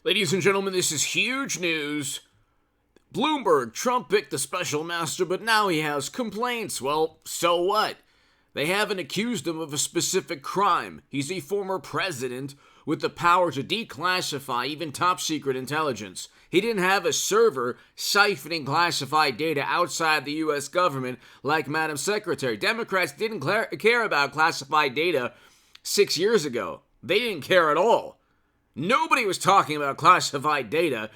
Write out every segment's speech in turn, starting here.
Ladies and gentlemen, this is huge news. Bloomberg, Trump picked the special master, but now he has complaints. Well, so what? They haven't accused him of a specific crime. He's a former president with the power to declassify even top-secret intelligence. He didn't have a server siphoning classified data outside the U.S. government like Madam Secretary. Democrats didn't care about classified data 6 years ago. They didn't care at all. Nobody was talking about classified data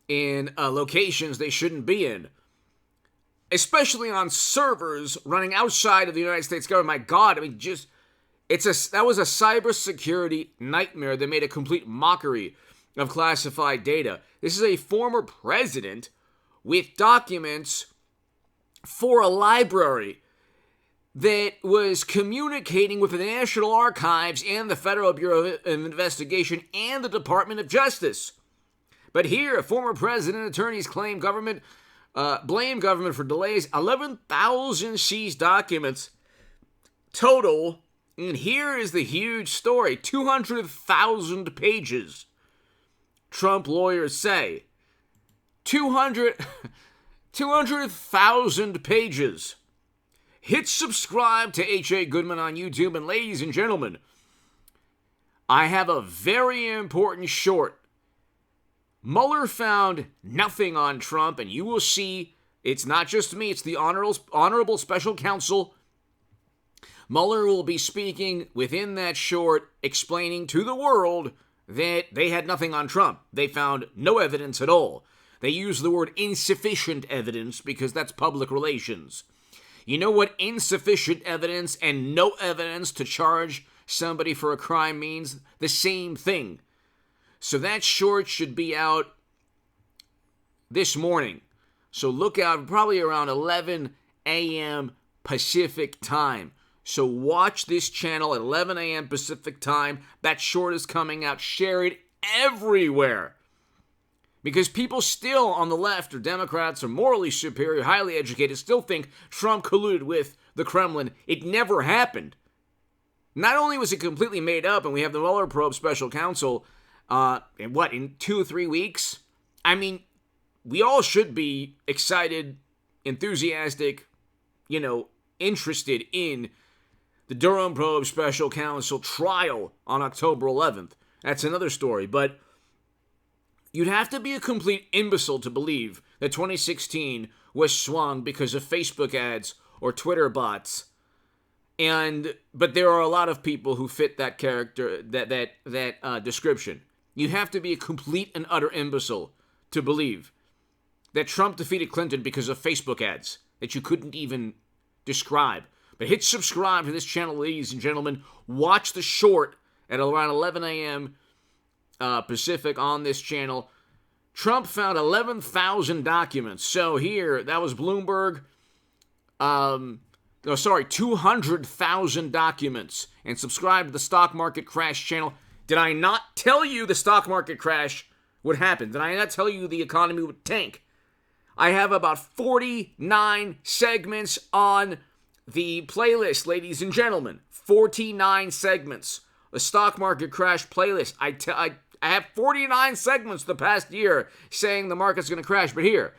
in locations they shouldn't be in, especially on servers running outside of the United States government. My God, I mean, that was a cybersecurity nightmare that made a complete mockery of classified data. This is a former president with documents for a library that was communicating with the National Archives and the Federal Bureau of Investigation and the Department of Justice. But here, a former president and attorneys blame government for delays. 11,000 seized documents total. And here is the huge story. 200,000 pages. Trump lawyers say. 200,000 pages. Hit subscribe to H.A. Goodman on YouTube. And ladies and gentlemen, I have a very important short. Mueller found nothing on Trump, and you will see it's not just me, it's the honorable special counsel. Mueller will be speaking within that short, explaining to the world that they had nothing on Trump. They found no evidence at all. They use the word insufficient evidence because that's public relations. You know what insufficient evidence and no evidence to charge somebody for a crime means? The same thing. So that short should be out this morning. So look out probably around 11 a.m. Pacific time. So watch this channel at 11 a.m. Pacific time. That short is coming out. Share it everywhere. Because people still on the left or Democrats or morally superior, highly educated, still think Trump colluded with the Kremlin. It never happened. Not only was it completely made up, and we have the Mueller probe special counsel in 2 or 3 weeks? I mean, we all should be excited, enthusiastic, interested in the Durham probe special counsel trial on October 11th. That's another story, but you'd have to be a complete imbecile to believe that 2016 was swung because of Facebook ads or Twitter bots. But there are a lot of people who fit that character, that description. You have to be a complete and utter imbecile to believe that Trump defeated Clinton because of Facebook ads that you couldn't even describe. But hit subscribe to this channel, ladies and gentlemen. Watch the short at around 11 a.m. Pacific on this channel. Trump found 11,000 documents. So here, that was Bloomberg. 200,000 documents. And subscribe to the Stock Market Crash channel. Did I not tell you the stock market crash would happen? Did I not tell you the economy would tank? I have about 49 segments on the playlist, ladies and gentlemen. 49 segments. A stock market crash playlist. I have 49 segments the past year saying the market's going to crash. But here,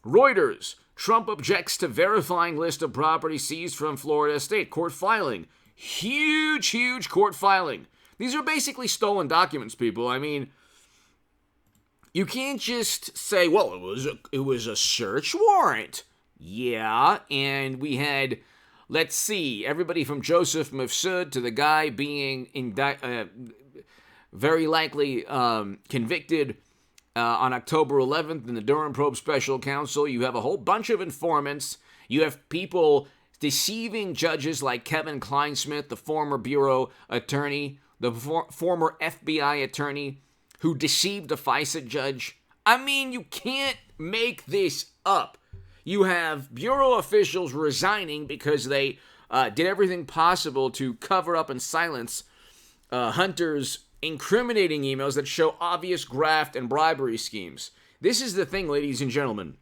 Reuters. Trump objects to verifying list of property seized from Florida state. Court filing. Huge court filing. These are basically stolen documents, people. I mean, you can't just say, well, it was a search warrant. Yeah, and we had, let's see, everybody from Joseph Mifsud to the guy being very likely convicted on October 11th in the Durham probe special counsel. You have a whole bunch of informants. You have people deceiving judges like Kevin Kleinsmith, the former bureau attorney, the former FBI attorney who deceived a FISA judge. I mean, you can't make this up. You have bureau officials resigning because they did everything possible to cover up and silence Hunter's incriminating emails that show obvious graft and bribery schemes. This is the thing, ladies and gentlemen.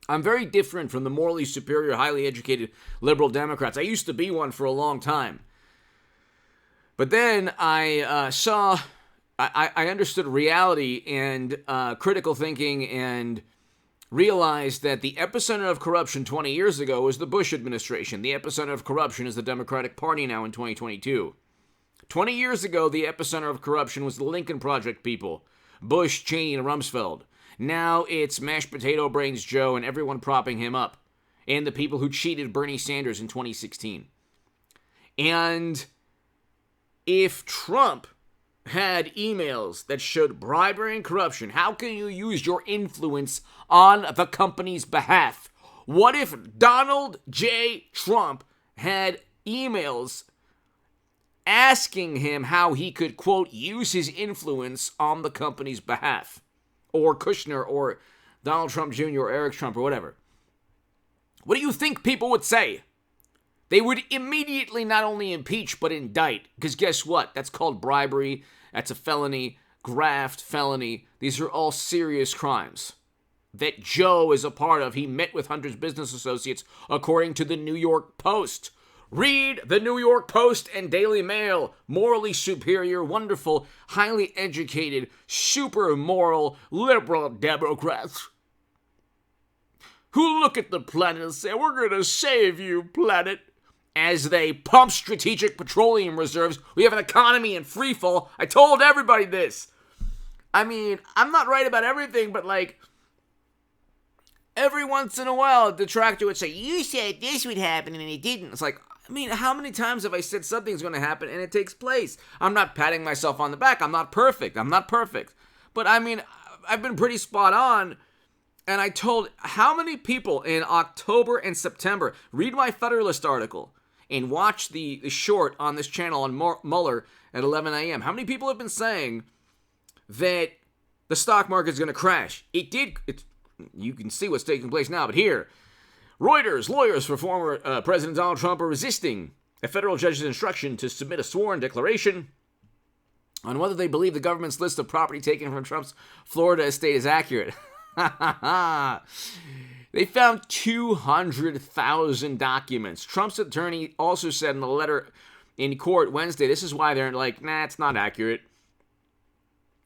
I'm very different from the morally superior, highly educated liberal Democrats. I used to be one for a long time. But then I saw I understood reality and critical thinking and realized that the epicenter of corruption 20 years ago was the Bush administration. The epicenter of corruption is the Democratic Party now in 2022. 20 years ago, the epicenter of corruption was the Lincoln Project people, Bush, Cheney, and Rumsfeld. Now it's mashed potato brains Joe and everyone propping him up, and the people who cheated Bernie Sanders in 2016. And if Trump had emails that showed bribery and corruption, how can you use your influence on the company's behalf? What if Donald J. Trump had emails asking him how he could, quote, use his influence on the company's behalf? Or Kushner, or Donald Trump Jr., or Eric Trump, or whatever. What do you think people would say? They would immediately not only impeach, but indict. Because guess what? That's called bribery. That's a felony. Graft, felony. These are all serious crimes that Joe is a part of. He met with Hunter's business associates, according to the New York Post. Read the New York Post and Daily Mail. Morally superior, wonderful, highly educated, super moral, liberal Democrats who look at the planet and say, we're going to save you, planet. As they pump strategic petroleum reserves, we have an economy in free fall. I told everybody this. I mean, I'm not right about everything, but like, every once in a while, a detractor would say, you said this would happen and it didn't. It's like, I mean, how many times have I said something's going to happen and it takes place? I'm not patting myself on the back. I'm not perfect. But I mean, I've been pretty spot on. And I told how many people in October and September, read my Federalist article and watch the short on this channel on Mueller at 11 a.m. How many people have been saying that the stock market is going to crash? It did. You can see what's taking place now, but here, Reuters, lawyers for former President Donald Trump are resisting a federal judge's instruction to submit a sworn declaration on whether they believe the government's list of property taken from Trump's Florida estate is accurate. They found 200,000 documents. Trump's attorney also said in a letter in court Wednesday, this is why they're like, nah, it's not accurate.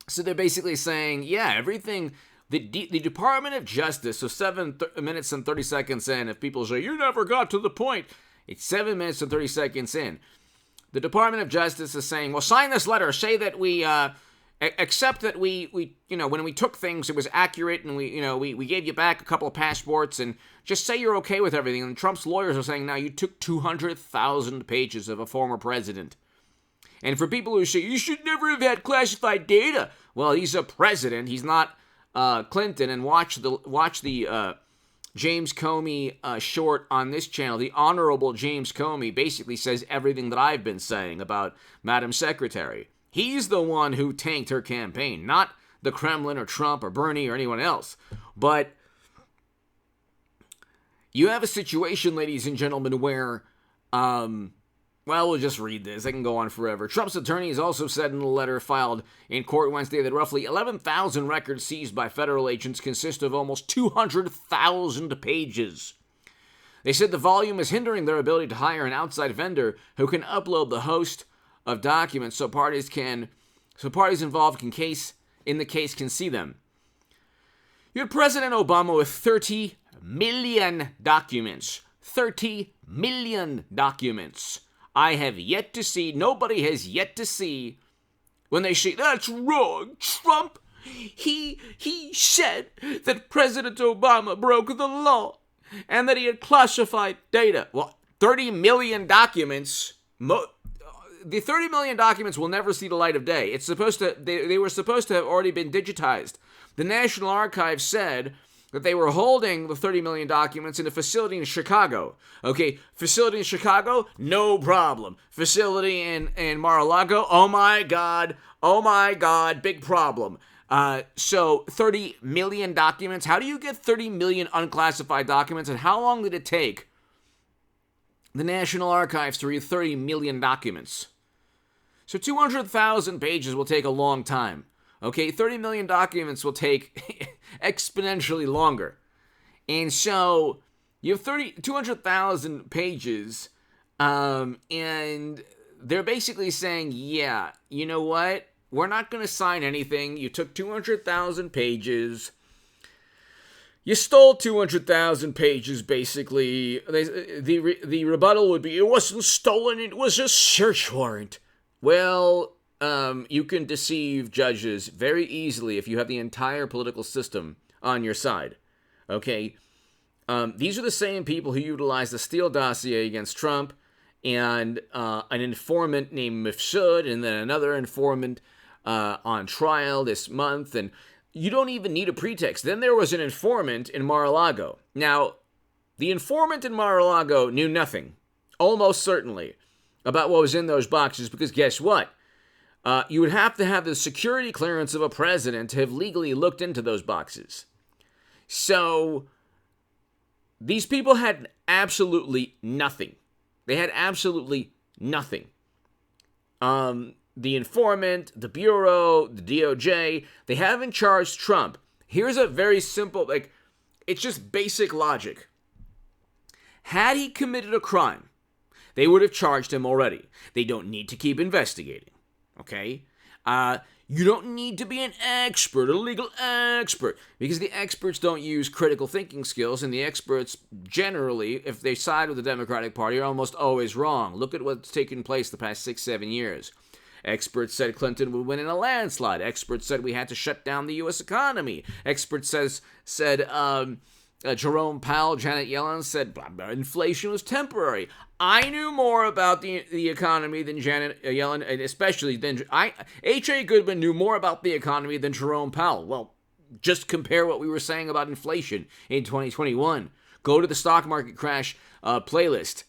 So they're basically saying, yeah, everything, the Department of Justice, so 7 minutes and 30 seconds in, if people say, you never got to the point, it's 7 minutes and 30 seconds in. The Department of Justice is saying, well, sign this letter, say that we, accept that we when we took things, it was accurate, and we gave you back a couple of passports, and just say you're okay with everything. And Trump's lawyers are saying, now you took 200,000 pages of a former president. And for people who say, you should never have had classified data, well, he's a president, he's not Clinton. And watch the James Comey short on this channel. The Honorable James Comey basically says everything that I've been saying about Madam Secretary. He's the one who tanked her campaign, not the Kremlin or Trump or Bernie or anyone else. But you have a situation, ladies and gentlemen, where, we'll just read this. I can go on forever. Trump's attorneys also said in a letter filed in court Wednesday that roughly 11,000 records seized by federal agents consist of almost 200,000 pages. They said the volume is hindering their ability to hire an outside vendor who can upload the host of documents so parties involved in the case can see them. You had President Obama with 30 million documents. 30 million documents. I have yet to see, nobody has yet to see, when they say, that's wrong, Trump, he said that President Obama broke the law and that he had classified data. Well, 30 million documents, the 30 million documents will never see the light of day. It's supposed to. They were supposed to have already been digitized. The National Archives said that they were holding the 30 million documents in a facility in Chicago. Okay, facility in Chicago, no problem. Facility in Mar-a-Lago, oh my God, big problem. So 30 million documents. How do you get 30 million unclassified documents, and how long did it take the National Archives to read 30 million documents? So 200,000 pages will take a long time. Okay, 30 million documents will take exponentially longer. And so you have 200,000 pages, and they're basically saying, yeah, you know what? we're not going to sign anything. You took 200,000 pages. You stole 200,000 pages, basically. The rebuttal would be, it wasn't stolen, it was a search warrant. Well, you can deceive judges very easily if you have the entire political system on your side. Okay? These are the same people who utilized the Steele dossier against Trump and an informant named Mifsud and then another informant on trial this month. And you don't even need a pretext. Then there was an informant in Mar-a-Lago. Now, the informant in Mar-a-Lago knew nothing, almost certainly, about what was in those boxes because guess what? You would have to have the security clearance of a president to have legally looked into those boxes. So, these people had absolutely nothing. They had absolutely nothing. The informant, the Bureau, the DOJ, they haven't charged Trump. Here's a very simple, it's just basic logic. Had he committed a crime, they would have charged him already. They don't need to keep investigating, okay? You don't need to be an expert, a legal expert, because the experts don't use critical thinking skills, and the experts generally, if they side with the Democratic Party, are almost always wrong. Look at what's taken place the past 6-7 years. Experts said Clinton would win in a landslide. Experts said we had to shut down the U.S. economy. Experts said Jerome Powell, Janet Yellen said blah, blah, inflation was temporary. I knew more about the economy than Janet Yellen, and especially than H.A. Goodman knew more about the economy than Jerome Powell. Well, just compare what we were saying about inflation in 2021. Go to the stock market crash playlist.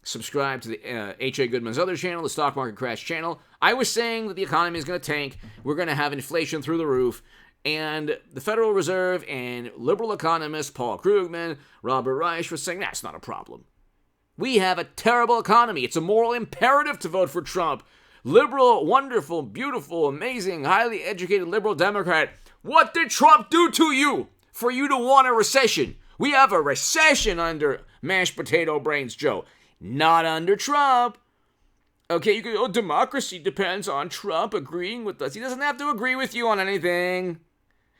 Subscribe to the H.A. Goodman's other channel, the Stock Market Crash channel. I was saying that the economy is going to tank. We're going to have inflation through the roof. And the Federal Reserve and liberal economists, Paul Krugman, Robert Reich, were saying that's not a problem. We have a terrible economy. It's a moral imperative to vote for Trump. Liberal, wonderful, beautiful, amazing, highly educated liberal Democrat. What did Trump do to you for you to want a recession? We have a recession under mashed potato brains Joe. Not under Trump. Okay, you go, democracy depends on Trump agreeing with us. He doesn't have to agree with you on anything.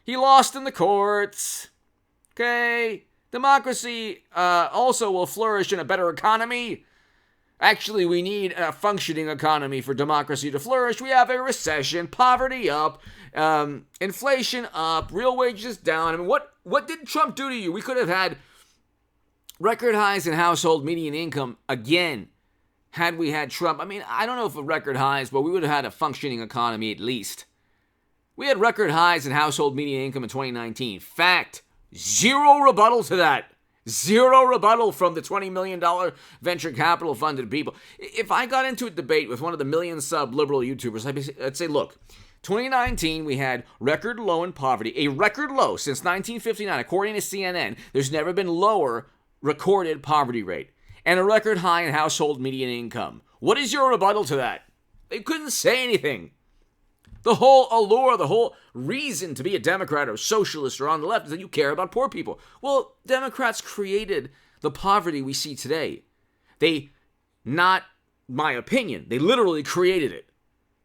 He lost in the courts. Okay? Democracy also will flourish in a better economy. Actually, we need a functioning economy for democracy to flourish. We have a recession, poverty up, inflation up, real wages down. I mean, what did Trump do to you? We could have had record highs in household median income again had we had Trump. I mean, I don't know if a record highs, but we would have had a functioning economy at least. We had record highs in household median income in 2019. Fact. Zero rebuttal to that. Zero rebuttal from the $20 million venture capital funded people. If I got into a debate with one of the million sub liberal YouTubers, I'd say, look, 2019, we had record low in poverty, a record low since 1959. According to CNN, there's never been lower recorded poverty rate, and a record high in household median income. What is your rebuttal to that? They couldn't say anything. The whole allure, the whole reason to be a Democrat or socialist or on the left is that you care about poor people. Well, Democrats created the poverty we see today. They, not my opinion, they literally created it.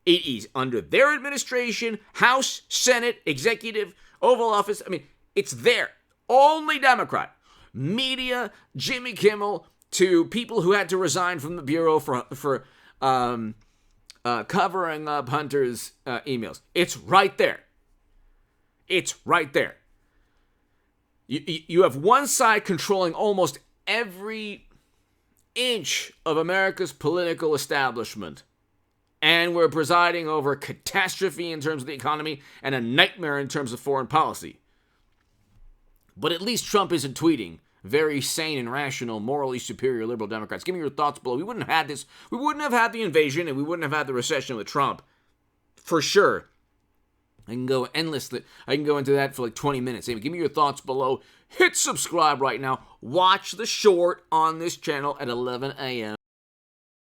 It is under their administration, House, Senate, Executive, Oval Office. I mean, it's there. Only Democrat. Media, Jimmy Kimmel, to people who had to resign from the Bureau for covering up Hunter's emails. It's right there. It's right there. You have one side controlling almost every inch of America's political establishment. And we're presiding over catastrophe in terms of the economy and a nightmare in terms of foreign policy. But at least Trump isn't tweeting. Very sane and rational, morally superior liberal Democrats. Give me your thoughts below. We wouldn't have had this. We wouldn't have had the invasion, and we wouldn't have had the recession with Trump. For sure. I can go endlessly. I can go into that for like 20 minutes. Give me your thoughts below. Hit subscribe right now. Watch the short on this channel at 11 a.m.